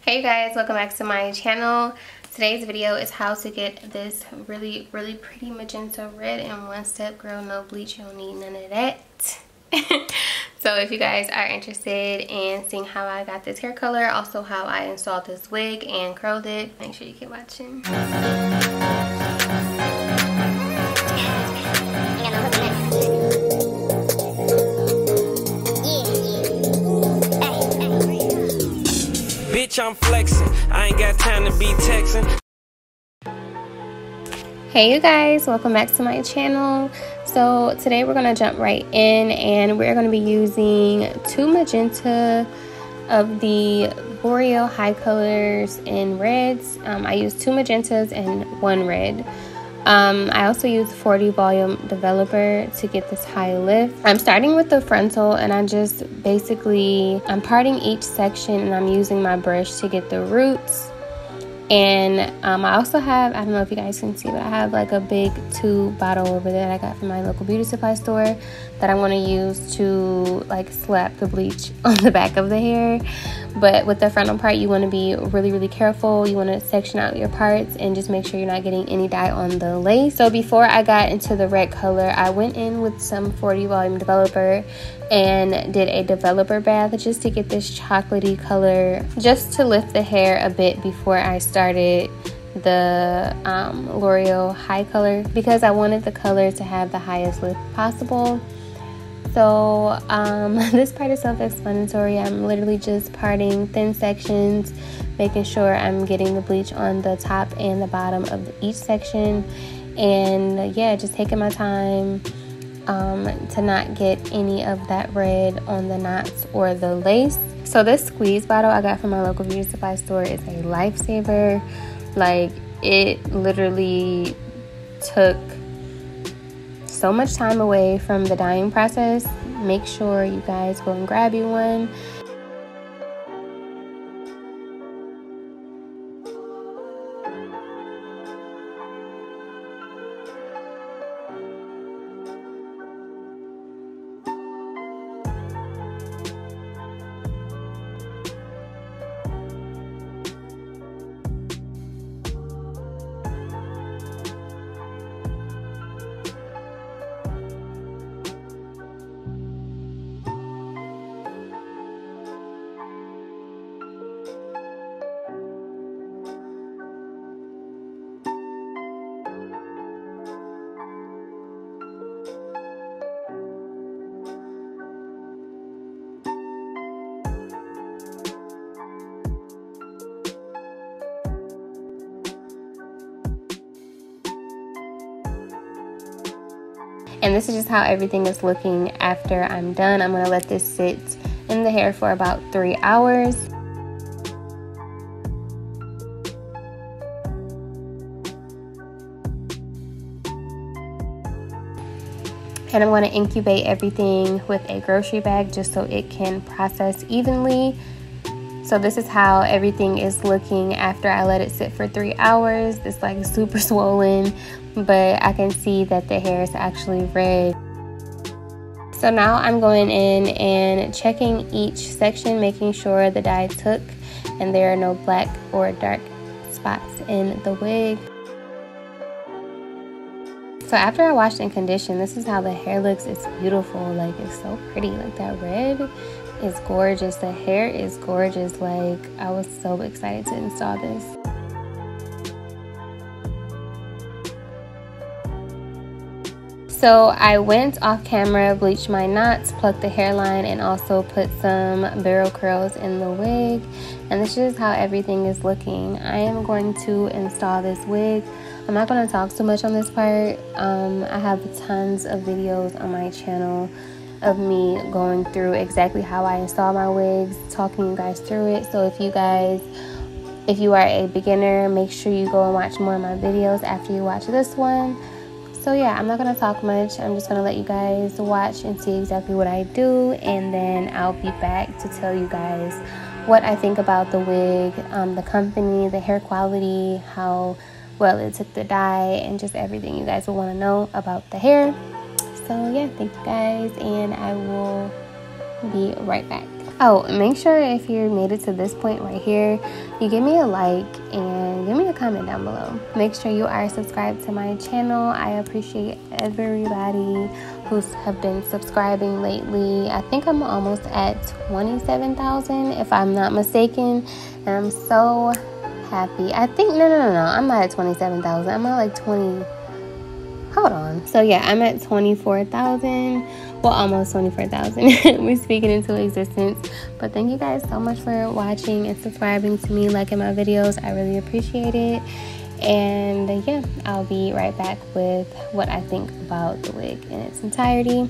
Hey you guys, welcome back to my channel. Today's video is how to get this really pretty magenta red in one step. Girl, no bleach, you don't need none of that. So if you guys are interested in seeing how I got this hair color, also how I installed this wig and curled it, make sure you keep watching. Bitch, I'm flexing. I ain't got time to be texting. Hey you guys, welcome back to my channel. So today we're gonna jump right in and we're gonna be using two magenta of the Loreal HiColors in reds. I used two magentas and one red. I also used 40 volume developer to get this high lift. I'm starting with the frontal and I'm parting each section and I'm using my brush to get the roots. And I also have, I don't know if you guys can see, but I have like a big tube bottle over there that I got from my local beauty supply store that I'm going to use to like slap the bleach on the back of the hair. But with the frontal part, you want to be really careful. You want to section out your parts and just make sure you're not getting any dye on the lace. So before I got into the red color, I went in with some 40 volume developer and did a developer bath just to get this chocolatey color, just to lift the hair a bit before I started the Loreal HiColor, because I wanted the color to have the highest lift possible. So this part is self-explanatory. I'm literally just parting thin sections, making sure I'm getting the bleach on the top and the bottom of each section, and yeah, just taking my time to not get any of that red on the knots or the lace. So this squeeze bottle I got from my local beauty supply store is a lifesaver. Like, it literally took so much time away from the dyeing process. Make sure you guys go and grab you one. And this is just how everything is looking after I'm done. I'm going to let this sit in the hair for about 3 hours. And I'm going to incubate everything with a grocery bag just so it can process evenly. So this is how everything is looking after I let it sit for 3 hours. It's like super swollen, but I can see that the hair is actually red. So now I'm going in and checking each section, making sure the dye took and there are no black or dark spots in the wig. So after I washed and conditioned, this is how the hair looks. It's beautiful. Like, it's so pretty. Like, that red is gorgeous. The hair is gorgeous. Like, I was so excited to install this. So I went off camera, bleached my knots, plucked the hairline, and also put some barrel curls in the wig. And this is how everything is looking. I am going to install this wig. I'm not going to talk too much on this part. I have tons of videos on my channel of me going through exactly how I install my wigs, talking you guys through it. So if you are a beginner, make sure you go and watch more of my videos after you watch this one. So yeah, I'm not going to talk much. I'm just going to let you guys watch and see exactly what I do, and then I'll be back to tell you guys what I think about the wig, the company, the hair quality, how well it took the dye, and just everything you guys will want to know about the hair. So yeah, thank you guys, and I will be right back. Oh, make sure if you made it to this point right here, you give me a like and give me a comment down below. Make sure you are subscribed to my channel. I appreciate everybody who's have been subscribing lately. I think I'm almost at 27,000 if I'm not mistaken, and I'm so happy. I think no, I'm not at 27,000. I'm at like 20. Hold on. So yeah, I'm at 24,000. Well, almost 24,000. We're speaking into existence. But thank you guys so much for watching and subscribing to me, liking my videos. I really appreciate it. And yeah, I'll be right back with what I think about the wig in its entirety.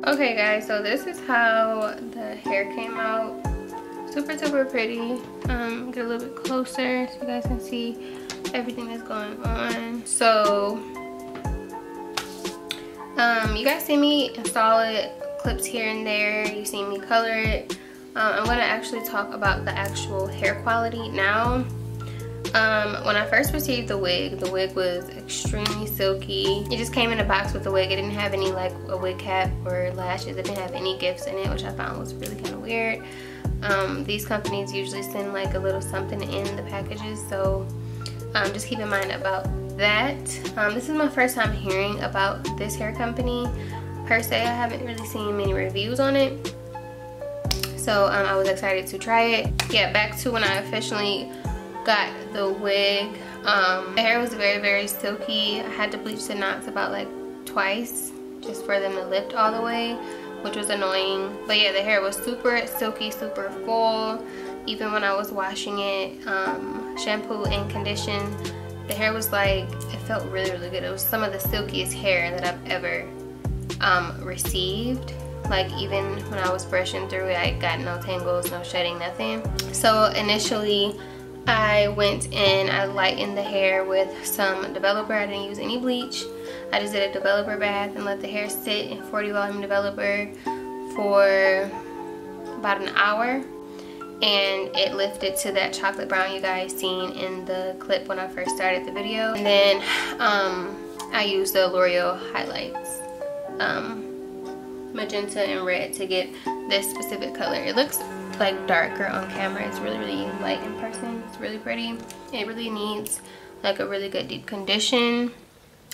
Okay guys, so this is how the hair came out. Super pretty. Get a little bit closer so you guys can see everything that's going on. So you guys see me install it, clips here and there, you see me color it. I'm gonna actually talk about the actual hair quality now. When I first received the wig was extremely silky. It just came in a box with the wig. It didn't have any like a wig cap or lashes. It didn't have any gifts in it, which I found was really kind of weird. These companies usually send like a little something in the packages, so just keep in mind about that. This is my first time hearing about this hair company per se. I haven't really seen many reviews on it, so I was excited to try it. Yeah, back to when I officially got the wig. The hair was very silky. I had to bleach the knots about like twice just for them to lift all the way, which was annoying. But yeah, the hair was super silky, super full. Even when I was washing it, shampoo and condition, the hair was like, it felt really good. It was some of the silkiest hair that I've ever received. Like even when I was brushing through it, I got no tangles, no shedding, nothing. So initially I went in, I lightened the hair with some developer. I didn't use any bleach. I just did a developer bath and let the hair sit in 40 volume developer for about an hour, and it lifted to that chocolate brown you guys seen in the clip when I first started the video. And then I used the Loreal HiLights, magenta and red, to get this specific color. It looks like darker on camera. It's really light in person. It's really pretty. It really needs like a really good deep condition,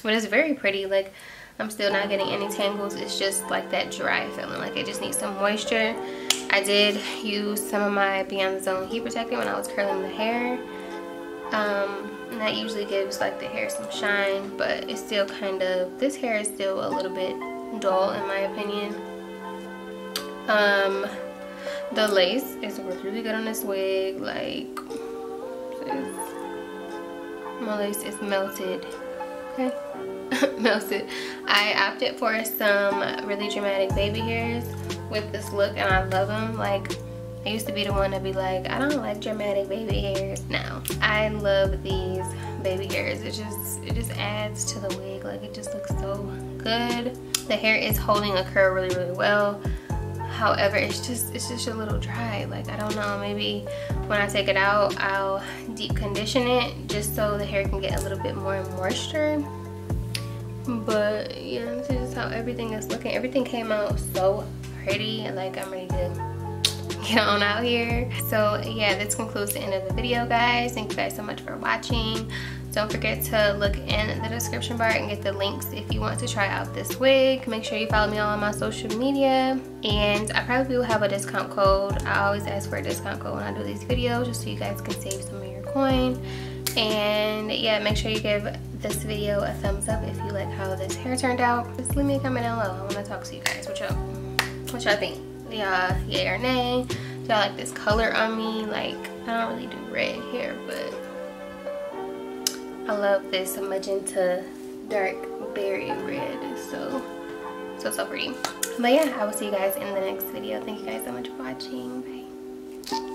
but it's very pretty. Like I'm still not getting any tangles. It's just like that dry feeling, like it just needs some moisture. I did use some of my Beyond the Zone heat protectant when I was curling the hair, and that usually gives like the hair some shine, but it's still kind of, this hair is still a little bit dull in my opinion. The lace is really good on this wig. Like my lace is melted. Okay. Melted. I opted for some really dramatic baby hairs with this look, and I love them. Like I used to be the one to be like, I don't like dramatic baby hairs. Now I love these baby hairs. It just adds to the wig. Like it just looks so good. The hair is holding a curl really well. However, it's just a little dry. Like I don't know, maybe when I take it out I'll deep condition it just so the hair can get a little bit more moisture. But yeah, this is how everything is looking. Everything came out so pretty, and like I'm ready to get on out here. So yeah, this concludes the end of the video, guys. Thank you guys so much for watching. Don't forget to look in the description bar and get the links if you want to try out this wig. Make sure you follow me on my social media, and I probably will have a discount code. I always ask for a discount code when I do these videos, just so you guys can save some of your coin. And yeah, make sure you give this video a thumbs up if you like how this hair turned out. Just leave me a comment down below. I want to talk to you guys. What y'all think? Yeah, yay or nay? Do y'all like this color on me? Like I don't really do red hair, but I love this magenta dark berry red. So pretty. But yeah, I will see you guys in the next video. Thank you guys so much for watching. Bye.